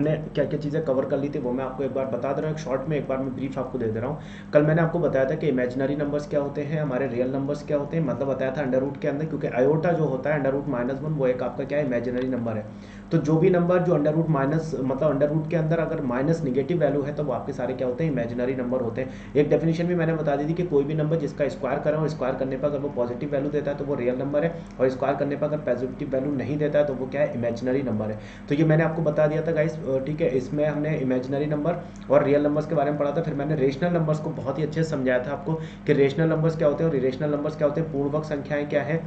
मैंने क्या क्या चीज़ें कवर कर ली थी वो मैं आपको एक बार बता दे रहा हूँ, एक शॉर्ट में एक बार मैं ब्रीफ आपको दे दे रहा हूँ। कल मैंने आपको बताया था कि इमेजिनरी नंबर्स क्या होते हैं, हमारे रियल नंबर्स क्या होते हैं, मतलब बताया था अंडर रूट के अंदर, क्योंकि आयोटा जो होता है अंडर रूट -1 वो एक आपका क्या है, इमेजिनरी नंबर है। तो जो भी नंबर जो अंडर रूट माइनस मतलब अंडर रूट के अंदर अगर माइनस निगेटिव वैल्यू है तो वो आपके सारे क्या होते हैं, इमेजिनरी नंबर होते हैं। एक डेफिनेशन भी मैंने बता दी थी कि कोई भी नंबर जिसका स्क्वायर करें और स्क्वायर करने पर अगर वो पॉजिटिव वैल्यू देता है तो वो रियल नंबर है, और स्क्वायर करने पर अगर पॉजिटिव वैल्यू नहीं देता है तो वो क्या है, इमेजिनरी नंबर है। तो ये मैंने आपको बता दिया था गाइस, ठीक है। इसमें हमने इमेजिनरी नंबर और रियल नंबर्स के बारे में पढ़ा था। फिर मैंने रेशनल नंबर्स को बहुत ही अच्छे से समझाया था आपको कि रेशनल नंबर्स क्या होते हैं और इरेशनल नंबर्स क्या होते हैं, पूर्वक संख्याएं क्या है,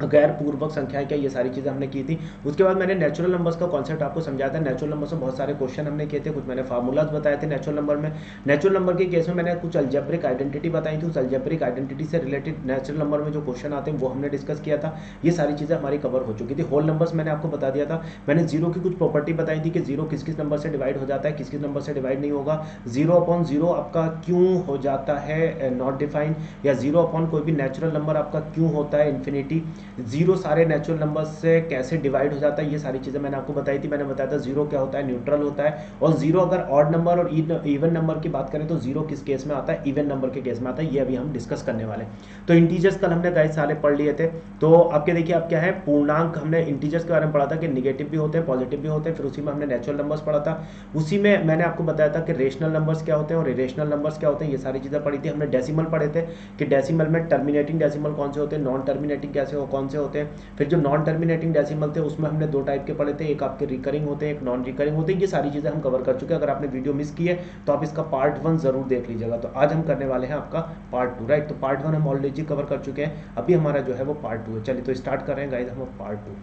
गैर पूर्वक संख्याएं क्या, ये सारी चीज़ें हमने की थी। उसके बाद मैंने नेचुरल नंबर्स का कॉन्सेप्ट आपको समझाया था। नेचुरल नंबर्स में बहुत सारे क्वेश्चन हमने किए थे, कुछ मैंने फार्मूलाज बताए थे नेचुरल नंबर में। नेचुरल नंबर के केस में मैंने कुछ अल्जेब्रिक आइडेंटिटी बताई थी, उस अल्जेब्रिक आइडेंटिटी से रिलेटेड नेचुरल नंबर में जो क्वेश्चन आते हैं वो हमने डिस्कस किया था। ये सारी चीज़ें हमारी कवर हो चुकी थी। होल नंबर्स मैंने आपको बता दिया था। मैंने जीरो की कुछ प्रॉपर्टी बताई थी कि जीरो किस किस नंबर से डिवाइड हो जाता है, किस किस नंबर से डिवाइड नहीं होगा, जीरो अपॉन जीरो आपका क्यों हो जाता है नॉट डिफाइंड, या जीरो अपॉन कोई भी नेचुरल नंबर आपका क्यों होता है इन्फिनिटी, जीरो सारे नेचुरल नंबर से कैसे डिवाइड हो जाता है, ये सारी चीज़ें मैंने आपको बताई थी। मैंने बताया था जीरो क्या होता है, न्यूट्रल होता है, और जीरो अगर ऑड नंबर और इवन नंबर की बात करें तो जीरो किस केस में आता है, इवन नंबर के केस में आता है। ये अभी हम डिस्कस करने वाले हैं। तो इंटीजर्स कल हमने गाइस सारे पढ़ लिए थे। तो आपके देखिए अब क्या है, पूर्णांक हमने इंटीजर्स के बारे में पढ़ा था कि निगेटिव भी होते हैं पॉजिटिव भी होते हैं। फिर उसी में हमने नेचुरल नंबर्स पढ़ा था। उसी में मैंने आपको बताया था कि रेशनल नंबर्स क्या होते हैं और इरेशनल नंबर्स क्या होते हैं, ये सारी चीज़ें पढ़ी थी। हमने डेसिमल पढ़े थे कि डेसिमल में टर्मिनेटिंग डेसिमल कौन से होते हैं, नॉन टर्मिनेटिंग कैसे कौन से होते हैं। फिर जो नॉन टर्मिनेटिंग डेसिमल थे उसमें हमने दो टाइप के पढ़े थे, एक आपके रिकरिंग होते हैं, एक नॉन रिकरिंग होते हैं। ये सारी चीज़ें हम कवर कर चुके हैं। अगर आपने वीडियो मिस की है तो आप इसका पार्ट 1 जरूर देख लीजिएगा। तो आज हम करने वाले हैं आपका पार्ट 2, राइट। तो पार्ट 1 हम ऑलरेडी कवर कर चुके हैं, अभी हमारा जो है वो पार्ट 2 है। चलिए तो स्टार्ट कर रहे हैं गाइस हम पार्ट 2।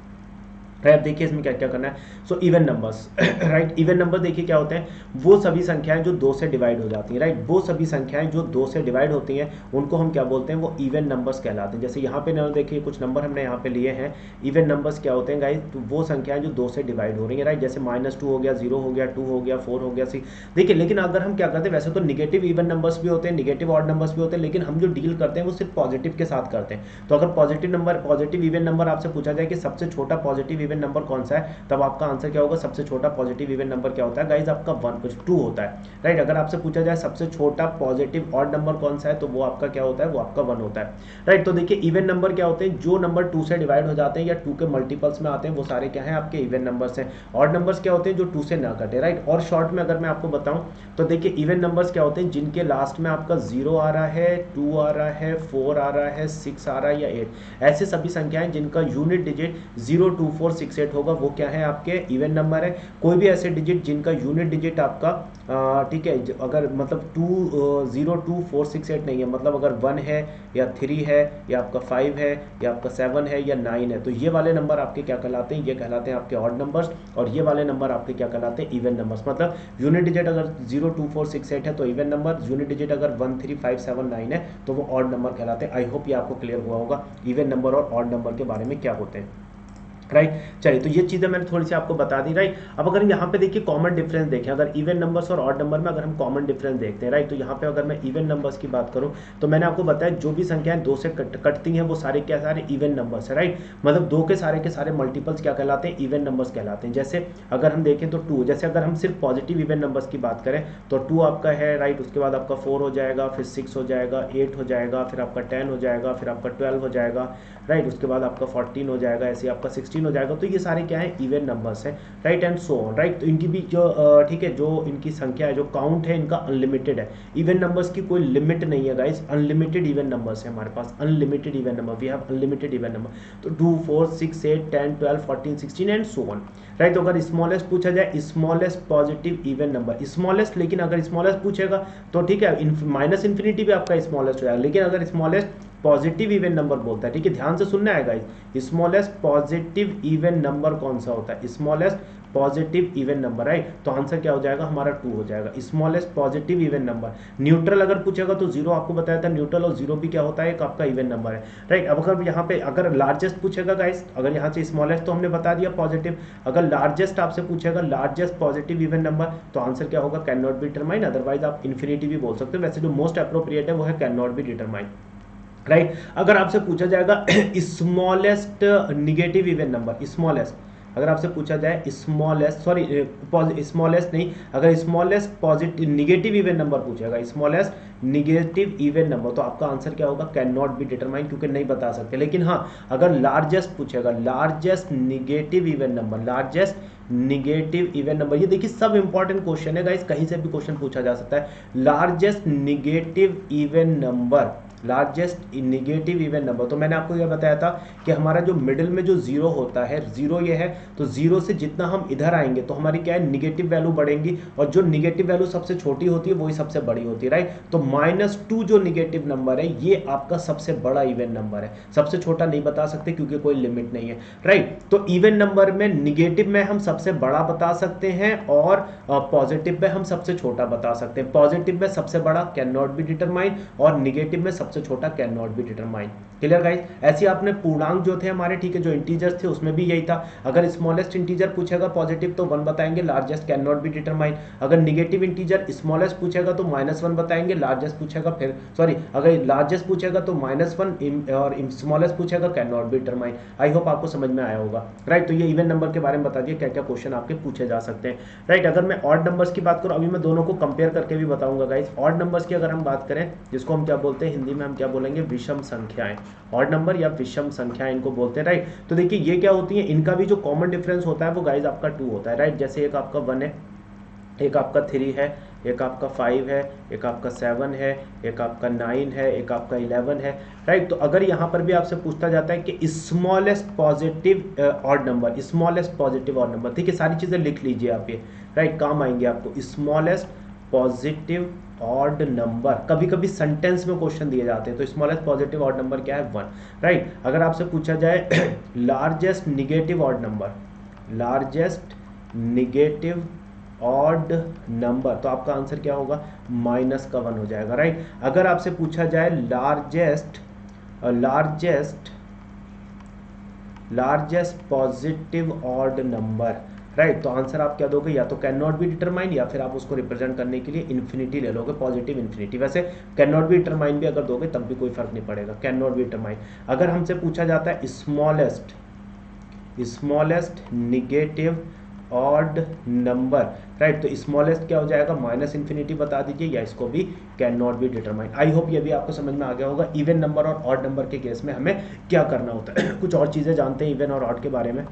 राइट, देखिए इसमें क्या क्या करना है। So even numbers, right. Even number देखिए क्या होते हैं, वो सभी संख्याएं जो दो से डिवाइड हो जाती हैं, राइट। वो सभी संख्याएं जो दो से डिवाइड होती हैं उनको हम क्या बोलते हैं, वो इवन नंबर्स कहलाते हैं। जैसे यहाँ पे ना देखिए कुछ नंबर हमने यहाँ पे लिए हैं। इवन नंबर्स क्या होते हैं गाइस, तो वो संख्याएं जो दो से डिवाइड हो रही है, राइट। जैसे -2 हो गया, 0 हो गया, 2 हो गया, 4 हो गया, 6। देखिए लेकिन अगर हम क्या करते हैं, वैसे तो निगेटिव इवन नंबर्स भी होते हैं, निगेटिव ऑड नंबर्स भी होते हैं, लेकिन हम जो डील करते हैं वो सिर्फ पॉजिटिव के साथ करते हैं। तो अगर positive number, positive even number आपसे पूछा जाए कि सबसे छोटा पॉजिटिव इवन नंबर कौन सा है, तब आपका आंसर क्या होगा, सबसे छोटा पॉजिटिव इवन नंबर क्या होता है गाइज, आपका 2 होता है, राइट। अगर आपसे पूछा जाए सबसे छोटा पॉजिटिव ऑड नंबर कौन सा है, तो वो आपका क्या होता है, वो आपका 1 होता है, राइट। तो देखिए इवन नंबर क्या होते हैं, जो नंबर 2 से डिवाइड हो जाते हैं या 2 के मल्टीपल्स में आते हैं वो सारे क्या हैं, आपके इवन नंबर्स हैं। ऑड नंबर्स क्या होते हैं, जो 2 से ना कटे, राइट। और शॉर्ट में अगर मैं आपको बताऊं तो देखिए इवन नंबर्स क्या होते हैं, जिनके लास्ट में आपका 0 आ रहा है, 2 आ रहा है, 4 आ रहा है, 6 आ रहा है या 8, ऐसे सभी संख्याएं जिनका यूनिट डिजिट 0, 2, 4, 6, 8 होगा वो क्या है, आपके इवन नंबर है। कोई भी ऐसे डिजिट जिनका यूनिट डिजिट आपका ठीक है, अगर मतलब 2, 0, 2, 4, 6, 8 नहीं है, मतलब अगर 1 है या 3 है या आपका 5 है या आपका 7 है या 9 है, तो ये वाले नंबर आपके क्या कहलाते हैं, ये कहलाते हैं आपके ऑड नंबर्स। और ये वाले नंबर आपके क्या कहलाते हैं, इवन नंबर्स। मतलब यूनिट डिजिट अगर 0, 2, 4, 6, 8 है तो इवन नंबर, यूनिट डिजिट अगर 1, 3, 5, 7, 9 है तो वो ऑड नंबर कहलाते हैं। आई होप ये आपको क्लियर हुआ होगा इवन नंबर और ऑड नंबर के बारे में क्या होते हैं, राइट। चलिए तो ये चीज़ें मैंने थोड़ी सी आपको बता दी, राइट। अब अगर यहाँ पे देखिए कॉमन डिफरेंस देखें, अगर इवन नंबर्स और ऑड नंबर में अगर हम कॉमन डिफरेंस देखते हैं, राइट, तो यहाँ पे अगर मैं इवन नंबर्स की बात करूँ तो मैंने आपको बताया जो भी संख्याएं दो से कटती हैं वो सारे क्या, सारे इवन नंबर्स है, राइट। मतलब दो के सारे मल्टीपल्स क्या कहलाते हैं, इवन नंबर्स कहलाते हैं। जैसे अगर हम देखें तो 2, जैसे अगर हम सिर्फ पॉजिटिव इवन नंबर्स की बात करें तो 2 आपका है, राइट। उसके बाद आपका 4 हो जाएगा, फिर 6 हो जाएगा, 8 हो जाएगा, फिर आपका 10 हो जाएगा, फिर आपका 12 हो जाएगा, राइट। उसके बाद आपका 14 हो जाएगा, ऐसे आपका 16 हो जाएगा। तो ये सारे क्या है, इवन नंबर्स हैं, right, and so on, right. तो इनकी भी जो ठीक है, जो इनकी संख्या है, जो काउंट है इनका अनलिमिटेड है। इवन नंबर्स की कोई लिमिट नहीं है गाइस, अनलिमिटेड इवन नंबर्स है हमारे पास, unlimited even number, we have unlimited even number. तो 2, 4, 6, 8, 10, 12, 14, 16 एंड सो ऑन, राइट। तो अगर स्मॉलेस्ट पूछा जाए, smallest positive even number smallest, लेकिन अगर स्मॉलेस्ट पूछेगा तो ठीक है, माइनस इन्फिनिटी भी आपका स्मॉलेस्ट हो जाएगा, लेकिन अगर स्मॉलेस्ट पॉजिटिव इवन नंबर बोलता है, ठीक है, ध्यान से सुनना है guys, smallest positive even number कौन सा होता है, smallest positive even number, right. तो आंसर क्या हो जाएगा हमारा 2 हो जाएगा, smallest positive even number. Neutral अगर पूछेगा तो 0 आपको बताया था, न्यूट्रल और 0 भी क्या होता है, एक आपका इवन नंबर है, राइट। अब अगर यहाँ पे अगर लार्जेस्ट पूछेगा गाइस, अगर यहाँ से स्मॉलेस्ट तो हमने बता दिया पॉजिटिव, अगर लार्जेस्ट आपसे पूछेगा, लार्जेस्ट पॉजिटिव इवन नंबर, तो आंसर क्या होगा, can not be determine, otherwise आप इन्फिनिटी भी बोल सकते हो। वैसे जो मोस्ट अप्रोप्रिएट है वो है can not be determine, right. अगर आपसे पूछा जाएगा smallest negative even number, smallest, अगर आपसे पूछा जाए स्मॉलेस्ट, सॉरी स्मॉलेस्ट नहीं, अगर smallest positive negative even number पूछेगा, स्मॉलेस्ट निगेटिव इवन नंबर, तो आपका आंसर क्या होगा, कैन नॉट बी डिटरमाइन, क्योंकि नहीं बता सकते। लेकिन हाँ, अगर लार्जेस्ट पूछेगा, largest negative even number, largest negative even number, ये देखिए सब इंपॉर्टेंट क्वेश्चन है गाइस, कहीं से भी क्वेश्चन पूछा जा सकता है। Largest negative even number, largest negative even number, तो मैंने आपको यह बताया था कि हमारा जो मिडिल में जो जीरो होता है, जीरो ये है, तो जीरो से जितना हम इधर आएंगे तो हमारी क्या है, निगेटिव वैल्यू बढ़ेंगी, और जो निगेटिव वैल्यू सबसे छोटी होती है वही सबसे बड़ी होती है, राइट। तो -2 जो निगेटिव नंबर है ये आपका सबसे बड़ा इवन नंबर है, सबसे छोटा नहीं बता सकते क्योंकि कोई लिमिट नहीं है, राइट। तो इवन नंबर में निगेटिव में हम सबसे बड़ा बता सकते हैं और पॉजिटिव में हम सबसे छोटा बता सकते हैं। पॉजिटिव में सबसे बड़ा कैन नॉट बी डिटरमाइन और निगेटिव में सबसे छोटा can not be determine. Clear guys. ऐसे आपने पूर्णांक जो थे हमारे, ठीक है, जो इंटीजर्स थे उसमें भी यही था, अगर स्मॉलेस्ट इंटीजर पूछेगा पॉजिटिव तो 1 बताएंगे, largest can not be determine. अगर निगेटिव इंटीजर स्मॉलेस्ट पूछेगा तो -1 बताएंगे, लार्जेस्ट पूछेगा फिर सॉरी अगर लार्जेस्ट पूछेगा तो -1 और स्मॉलेस्ट पूछेगा can not be determine. I hope आपको समझ में आया होगा, राइट। तो ये इवन नंबर के बारे में बता दिया क्या क्या क्वेश्चन आपके पूछे जा सकते हैं, राइट। अगर मैं ऑड नंबर्स की बात करूं, अभी मैं दोनों को कंपेयर करके भी बताऊंगा गाइस। ऑड नंबर्स की अगर हम बात करें, जिसको हम क्या बोलते हैं हिंदी में, हम क्या बोलेंगे, विषम संख्याएं। ऑड नंबर या विषम संख्याएं इनको बोलते हैं, राइट। तो देखिए ये क्या होती है, इनका भी जो कॉमन डिफरेंस होता है वो गाइस आपका 2 होता है, राइट। जैसे एक आपका 1 है, एक आपका 3 है, एक आपका 5 है, एक आपका 7 है, एक आपका 9 है, एक आपका 11 है, राइट। तो अगर यहाँ पर भी आपसे पूछता जाता है कि smallest positive odd number, smallest positive odd number, ठीक है, सारी चीज़ें लिख लीजिए आप ये, राइट, काम आएंगे आपको। स्मॉलेस्ट पॉजिटिव ऑड नंबर, कभी कभी सेंटेंस में क्वेश्चन दिए जाते हैं, तो स्मॉलेस्ट पॉजिटिव ऑड नंबर क्या है, 1, राइट। अगर आपसे पूछा जाए largest negative odd number, largest negative odd number, तो आपका आंसर क्या होगा, -1 हो जाएगा, राइट। अगर आपसे पूछा जाए largest positive odd number, right, तो आंसर आप क्या दोगे, या तो कैन नॉट बी डिटरमाइन या फिर आप उसको रिप्रेजेंट करने के लिए इन्फिनिटी ले लोगे, पॉजिटिव इन्फिनिटी। वैसे कैन नॉट बी डिटरमाइन भी अगर दोगे तब भी कोई फर्क नहीं पड़ेगा, कैन नॉट बी डिटरमाइन। अगर हमसे पूछा जाता है smallest negative odd number, right, तो स्मॉलेस्ट क्या हो जाएगा, -∞ बता दीजिए, या इसको भी can not be determine. I hope ये भी आपको समझ में आ गया होगा इवन नंबर और ऑड नंबर के केस में हमें क्या करना होता है। कुछ और चीज़ें जानते हैं इवन और ऑड के बारे में,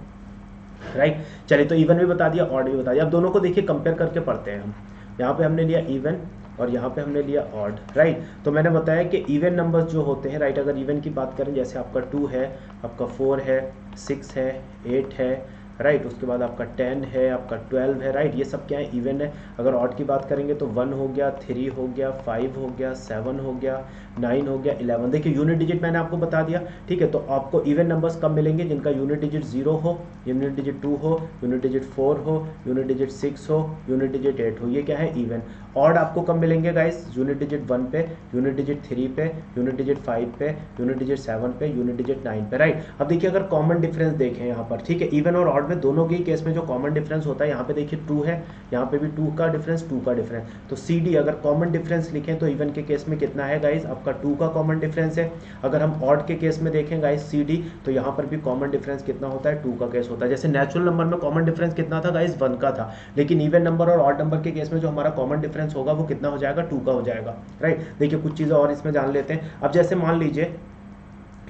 राइट। चलिए, तो इवन भी बता दिया, ऑड भी बता दिया। अब दोनों को देखिए कंपेयर करके पढ़ते हैं हम। यहाँ पे हमने लिया इवन और यहाँ पे हमने लिया ऑड, राइट। तो मैंने बताया कि इवन नंबर्स जो होते हैं, राइट, अगर इवन की बात करें, जैसे आपका 2 है, आपका 4 है, 6 है, 8 है, राइट, उसके बाद आपका 10 है, आपका 12 है, राइट, ये सब क्या है, इवन है। अगर ऑड की बात करेंगे तो 1 हो गया, 3 हो गया, 5 हो गया, 7 हो गया, 9 हो गया, 11। देखिए यूनिट डिजिट मैंने आपको बता दिया, ठीक है। तो आपको इवन नंबर्स कब मिलेंगे, जिनका यूनिट डिजिट 0 हो, यूनिट डिजिट 2 हो, यूनिट डिजिट 4 हो, यूनिट डिजिट 6 हो, यूनिट डिजिट 8 हो, ये क्या है, इवन। ऑड आपको कब मिलेंगे गाइस, यूनिट डिजिट 1 पे, यूनिट डिजिट 3 पे, यूनिट डिजिट 5 पे, यूनिट डिजिट 7 पे, यूनिट डिजिट 9 पे, राइट। अब देखिए अगर कॉमन डिफरेंस देखें यहाँ पर, ठीक है, इवन और ऑड में दोनों के केस में जो कॉमन डिफरेंस होता है, यहाँ पे देखिए 2 है, यहाँ पे भी 2 का डिफरेंस, 2 का डिफरेंस, तो CD अगर कॉमन डिफरेंस लिखें तो इवन के केस में कितना है गाइस, आपका 2 का कॉमन डिफरेंस है। अगर हम ऑड के केस में देखें गाइस CD, तो यहाँ पर भी कॉमन डिफरेंस कितना होता है, 2 का केस होता है। जैसे नेचुरल नंबर में कॉमन डिफरेंस कितना था गाइस, 1 का था, लेकिन इवन नंबर और ऑड नंबर के केस में जो हमारा कॉमन डिफरेंस होगा वो कितना हो जाएगा, 2 का हो जाएगा, राइट। देखिए कुछ चीज़ें और इसमें जान लेते हैं। अब जैसे मान लीजिए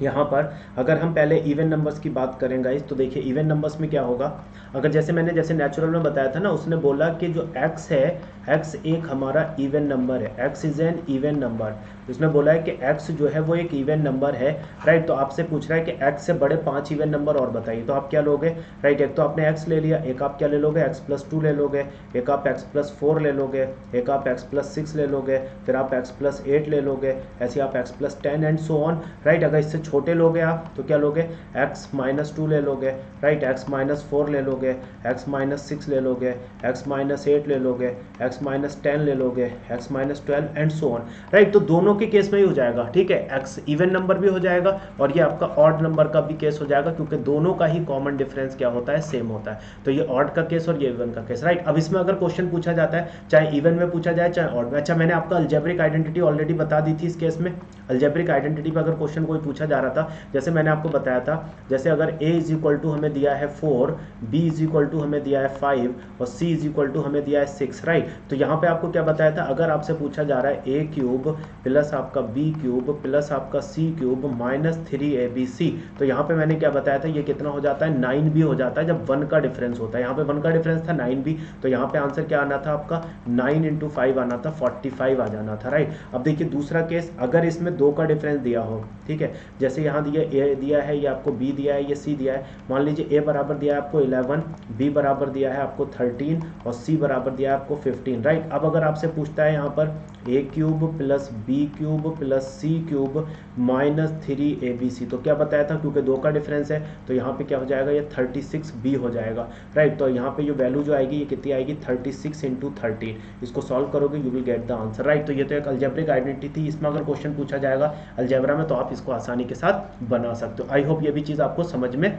यहाँ पर अगर हम पहले इवन नंबर्स की बात करें गाइस, तो देखिए इवन नंबर्स में क्या होगा, अगर जैसे मैंने जैसे नेचुरल में बताया था ना, उसने बोला कि जो x है, x एक हमारा इवन नंबर है, x is an even number. उसने बोला है कि x जो है वो एक इवन नंबर है, राइट। तो आपसे पूछ रहा है कि x से बड़े 5 इवन नंबर और बताइए, तो आप क्या लोगे, राइट। एक तो आपने x ले लिया, एक आप क्या ले लोगे, x+2 ले लोगे, एक आप x+4 ले लोगे, एक आप x+6 ले लोगे, फिर आप x+8 ले लोगे, ऐसे आप x+10 and so on, right. अगर इससे छोटे लोगे आप तो क्या लोगे, x-2 ले लोगे, राइट, x-4 ले लोगे, x-6 ले लोगे, x-8 ले लोगे, x-10 ले लोगे, x-12 and so on, right. तो दोनों के केस में ही हो जाएगा, ठीक है, x इवन नंबर भी हो जाएगा और ये आपका ऑड नंबर का भी केस हो जाएगा, क्योंकि दोनों का ही कॉमन डिफरेंस क्या होता है, सेम होता है। तो ये ऑड का केस और ये इवन का केस, राइट। अब इसमें अगर क्वेश्चन पूछा जाता है, चाहे इवन में पूछा जाए चाहे ऑड में, अच्छा मैंने आपको अलजेब्रिक आइडेंटिटी ऑलरेडी बता दी थी इस केस में। अलजेब्रिक आइडेंटिटी पर अगर क्वेश्चन कोई पूछा जा रहा था, जैसे मैंने आपको बताया था, जैसे अगर a इज इक्वल टू हमें दिया है 4, b इज इक्वल टू हमें दिया है 5 और c इज इक्वल टू हमें दिया है 6, राइट। तो यहाँ पे आपको क्या बताया था, अगर आपसे पूछा जा रहा है a क्यूब प्लस आपका b क्यूब प्लस आपका c क्यूब माइनस 3abc, तो यहाँ पे मैंने क्या बताया था, ये कितना हो जाता है, 9b हो जाता है जब 1 का डिफरेंस होता है। यहाँ पे 1 का डिफरेंस था 9b, तो यहाँ पे आंसर क्या आना था आपका, 9 × 5 आना था, 45 आ जाना था, राइट। अब देखिए दूसरा केस, अगर इसमें 2 का डिफरेंस दिया हो, ठीक है, जैसे यहाँ दिया a दिया है, ये आपको b दिया है, ये c दिया है, मान लीजिए a बराबर दिया है आपको 11, b बराबर दिया है आपको 13 और c बराबर दिया है आपको 15, राइट। अब अगर आपसे पूछता है यहाँ पर a cube plus b cube plus c cube minus 3abc, तो क्या बताया था, क्योंकि 2 का डिफरेंस है तो यहाँ पे क्या हो जाएगा, ये 36b हो जाएगा, राइट। तो यहाँ पे जो वैल्यू जो आएगी ये कितनी आएगी, 36 × 13, इसको सॉल्व करोगे you will get the answer, right. तो ये तो एक अलजेब्रिक आइडेंटिटी थी, इसमें अगर क्वेश्चन पूछा जाएगा अलजेब्रा में तो आप इसको आसानी के साथ बना सकते हो। आई होप ये भी चीज़ आपको समझ में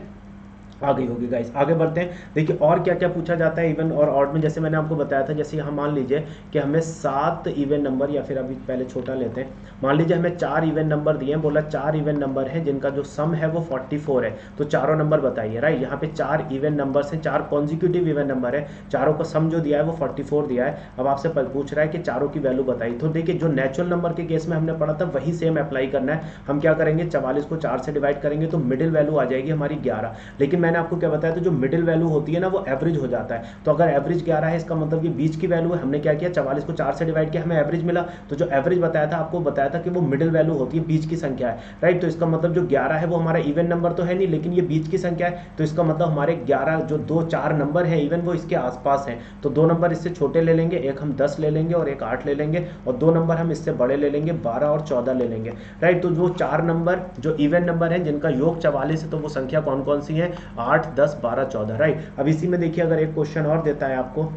आ गई होगी गाइस। आगे बढ़ते हैं, देखिए और क्या क्या पूछा जाता है इवन और ऑड में। जैसे मैंने आपको बताया था, जैसे यहाँ मान लीजिए कि हमें 7 इवन नंबर, या फिर अभी पहले छोटा लेते हैं, मान लीजिए हमें 4 इवन नंबर दिए हैं, बोला 4 इवन नंबर हैं जिनका जो सम है वो 44 है, तो चारों नंबर बताइए, राइट। यहाँ पे 4 इवन नंबर्स हैं, 4 कॉन्जिक्यूटिव इवन नंबर है, चारों का सम जो दिया है वो 44 दिया है। अब आपसे पूछ रहा है कि चारों की वैल्यू बताइए, तो देखिए जो नेचुरल नंबर के केस में हमने पढ़ा था वही सेम अप्लाई करना है। हम क्या करेंगे, 44 को 4 से डिवाइड करेंगे तो मिडिल वैल्यू आ जाएगी हमारी 11, लेकिन मैंने आपको क्या बताया था, मिडिल वैल्यू होती है ना वो एवरेज हो जाता है। तो अगर एवरेज 11 है इसका मतलब ये बीच की वैल्यू है। हमने क्या किया, 44 को 4 से डिवाइड किया, हमें एवरेज मिला, तो जो एवरेज बताया था आपको बताया था कि वो मिडिल वैल्यू होती है, बीच की संख्या है, राइट। तो इसका मतलब जो 11 है वो हमारा इवन नंबर तो है नहीं, लेकिन ये बीच की संख्या है, तो इसका मतलब हमारे 11 जो 2-4 नंबर है इवन वो इसके आसपास हैं, तो 2 नंबर इससे छोटे ले लेंगे, एक हम 10 ले लेंगे और एक 8 ले लेंगे, और 2 नंबर हम इससे बड़े ले लेंगे, 12 और 14 ले लेंगे, राइट। तो जो 4 नंबर जो इवन नंबर है जिनका योग 44 है, तो वो संख्या कौन कौन सी है, 8, 10, 12, 14, राइट। अब इसी में देखिए अगर एक क्वेश्चन और देता है आपको,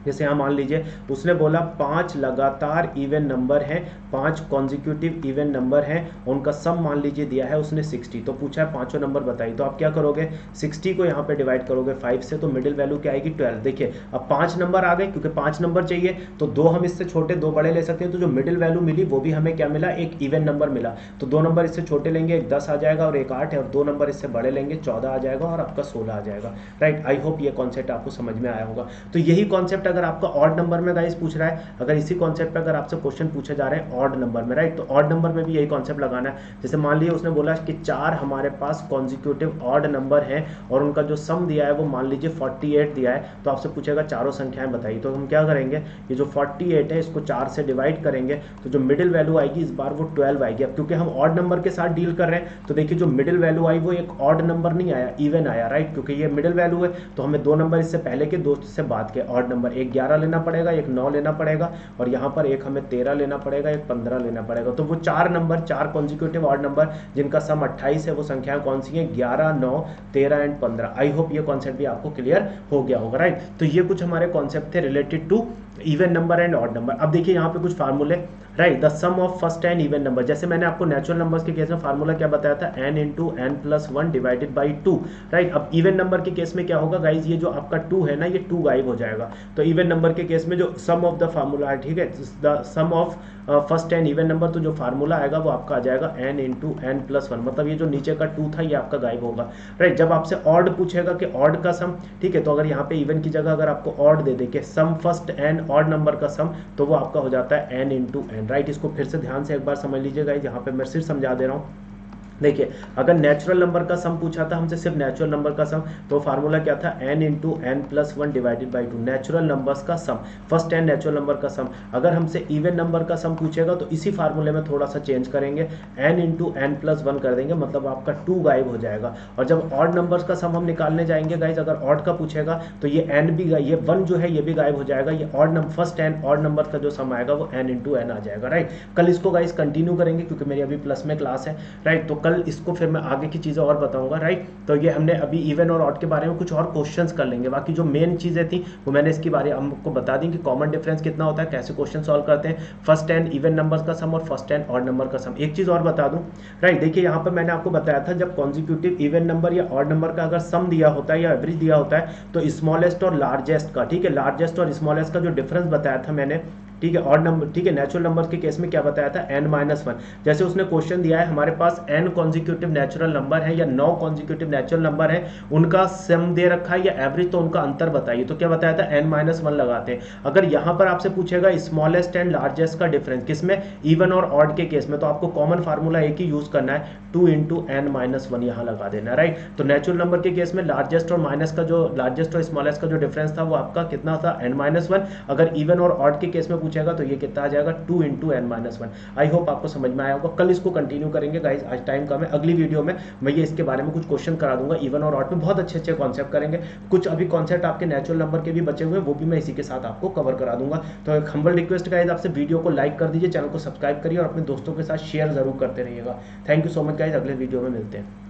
जैसे यहाँ मान लीजिए उसने बोला 5 लगातार इवन नंबर हैं, 5 कॉन्जिक्यूटिव इवन नंबर हैं, उनका सम मान लीजिए दिया है उसने 60, तो पूछा है पांचों नंबर बताइए। तो आप क्या करोगे, 60 को यहाँ पे डिवाइड करोगे 5 से, तो मिडिल वैल्यू क्या आएगी, 12। देखिए अब 5 नंबर आ गए, क्योंकि 5 नंबर चाहिए तो 2 हम इससे छोटे 2 बड़े ले सकते हैं, तो जो मिडिल वैल्यू मिली वो भी हमें क्या मिला, एक इवन नंबर मिला। तो 2 नंबर इससे छोटे लेंगे, एक 10 आ जाएगा और एक 8 है, और 2 नंबर इससे बड़े लेंगे, 14 आ जाएगा और आपका 16 आ जाएगा, राइट। आई होप ये कॉन्सेप्ट आपको समझ में आया होगा। तो यही कॉन्सेप्ट अगर आपका ऑड नंबर में गाइस पूछ रहा है, अगर इसी कॉन्सेप्ट पे अगर आपसे क्वेश्चन पूछे जा रहे हैं ऑड नंबर में, राइट, तो ऑड नंबर में भी यही कॉन्सेप्ट लगाना है। जैसे मान लीजिए उसने बोला कि 4 हमारे पास कॉन्जिक्यूटिव ऑड नंबर हैं और उनका जो सम दिया है वो मान लीजिए 48 दिया है, तो आपसे पूछेगा चारों संख्याएं बताइए। तो हम क्या करेंगे, ये जो 48 है इसको 4 से डिवाइड करेंगे, तो जो मिडिल वैल्यू आएगी इस बार वो 12 आएगी। अब क्योंकि हम ऑड नंबर के साथ डील कर रहे हैं, तो देखिए जो मिडिल वैल्यू आई वो एक ऑड नंबर नहीं आया, इवन आया, राइट, क्योंकि ये मिडिल वैल्यू है, तो हमें 2 नंबर इससे पहले के 2 से बाद के ऑड नंबर, एक 11 लेना पड़ेगा, एक 9 लेना पड़ेगा, और यहाँ पर एक हमें 13 लेना पड़ेगा, एक 15 लेना पड़ेगा। तो वो 4 नंबर, 4 कॉन्जिक्यूटिव ऑड नंबर जिनका सम 28 है, वो संख्याएं कौन सी हैं, 11, 9, 13 एंड 15। आई होप ये कॉन्सेप्ट भी आपको क्लियर हो गया होगा, राइट। तो ये कुछ हमारे कॉन्सेप्ट थे related to even number and odd number. अब देखिए यहाँ पे कुछ फार्मूले, right, the sum of first n even number. जैसे मैंने आपको नेचुरल नंबर्स के केस में फार्मूला क्या बताया था, n × n+1 divided by 2, right. अब इवन नंबर के केस में क्या होगा गाइज, ये जो आपका 2 है ना, ये 2 गायब हो जाएगा। तो इवन नंबर के केस में जो सम ऑफ द फार्मूला है, ठीक है, the sum of first n even number, तो जो फार्मूला आएगा वो आपका आ जाएगा n × n+1, मतलब ये जो नीचे का 2 था ये आपका गायब होगा, राइट। जब आपसे ऑड पूछेगा कि ऑड का सम, ठीक है, तो अगर यहाँ पे इवन की जगह अगर आपको ऑड दे दे के सम फर्स्ट एन ऑड नंबर का सम, तो वो आपका हो जाता है n × n, राइट। इसको फिर से ध्यान से एक बार समझ लीजिएगा, यहाँ पे मैं सिर्फ समझा दे रहा हूँ। देखिए अगर नेचुरल नंबर का सम पूछा था हमसे, सिर्फ नेचुरल नंबर का सम, तो फार्मूला क्या था, n × n+1 divided by 2, natural numbers का सम, फर्स्ट एन नेचुरल नंबर का सम। अगर हमसे इवन नंबर का सम पूछेगा तो इसी फार्मूले में थोड़ा सा चेंज करेंगे, n × n+1 कर देंगे, मतलब आपका 2 गायब हो जाएगा। और जब ऑड नंबर्स का सम हम निकालने जाएंगे गाइज, अगर ऑड का पूछेगा तो ये n भी, ये 1 जो है ये भी गायब हो जाएगा, ये odd number, first n odd number का जो सम आएगा वो n × n आ जाएगा, राइट। कल इसको गाइज कंटिन्यू करेंगे क्योंकि मेरी अभी प्लस में क्लास है, राइट। तो कल इसको फिर मैं आगे की चीज़ें और बताऊंगा, राइट। तो ये हमने अभी इवन और ऑड के बारे में कुछ और क्वेश्चंस कर लेंगे, बाकी जो मेन चीज़ें थी वो मैंने इसके बारे में आपको बता दी कि कॉमन डिफरेंस कितना होता है, कैसे क्वेश्चन सॉल्व करते हैं, फर्स्ट 10 इवन नंबर्स का सम और फर्स्ट 10 ऑड नंबर का सम। एक चीज़ और बता दूं, राइट, देखिए यहाँ पर मैंने आपको बताया था जब कॉन्जिक्यूटिव इवन नंबर या ऑड नंबर का अगर सम दिया होता है या एवरेज दिया होता है तो स्मॉलेस्ट और लार्जेस्ट का, ठीक है, लार्जेस्ट और स्मॉलेस्ट का जो डिफरेंस बताया था मैंने, ठीक है, ऑड नंबर, ठीक है, नेचुरल नंबर के केस में क्या बताया था, n-1। जैसे उसने क्वेश्चन दिया है हमारे पास n कॉन्जिक्यूटिव नेचुरल नंबर है या 9 कॉन्जिक्यूटिव नेचुरल नंबर है, उनका सम दे रखा है या एवरेज, तो उनका अंतर बताइए। तो क्या बताया था, n-1 लगाते हैं। अगर यहां पर आपसे पूछेगा स्मॉलेस्ट एंड लार्जेस्ट का डिफरेंस किसमें, इवन और ऑड के केस में, तो आपको कॉमन फार्मूला एक ही यूज करना है, 2 इंटू n-1 यहां लगा देना, राइट। तो नेचुरल नंबर के केस में लार्जेस्ट और माइनस का जो लार्जेस्ट और स्मॉलेस्ट का जो डिफरेंस था वो आपका कितना था, n-1। अगर इवन और ऑड के केस में पूछेगा तो ये कितना आ जाएगा, 2 इंटू n-1। आई होप आपको समझ में आया होगा। कल इसको कंटिन्यू करेंगे गाइस, आज टाइम कम है। अगली वीडियो में मैं ये इसके बारे में कुछ क्वेश्चन करा दूंगा, इवन और ऑड में बहुत अच्छे अच्छे कॉन्सेप्ट करेंगे। कुछ अभी कॉन्सेप्ट आपके नेचुरल नंबर के भी बचे हुए हैं, वो भी मैं इसी के साथ आपको कवर करा दूंगा। तो एक हम्बल रिक्वेस्ट गाइस आपसे, वीडियो को लाइक कर दीजिए, चैनल को सब्सक्राइब करिए और अपने दोस्तों के साथ शेयर जरूर करते रहिएगा। Thank you so much guys, अगले वीडियो में मिलते हैं।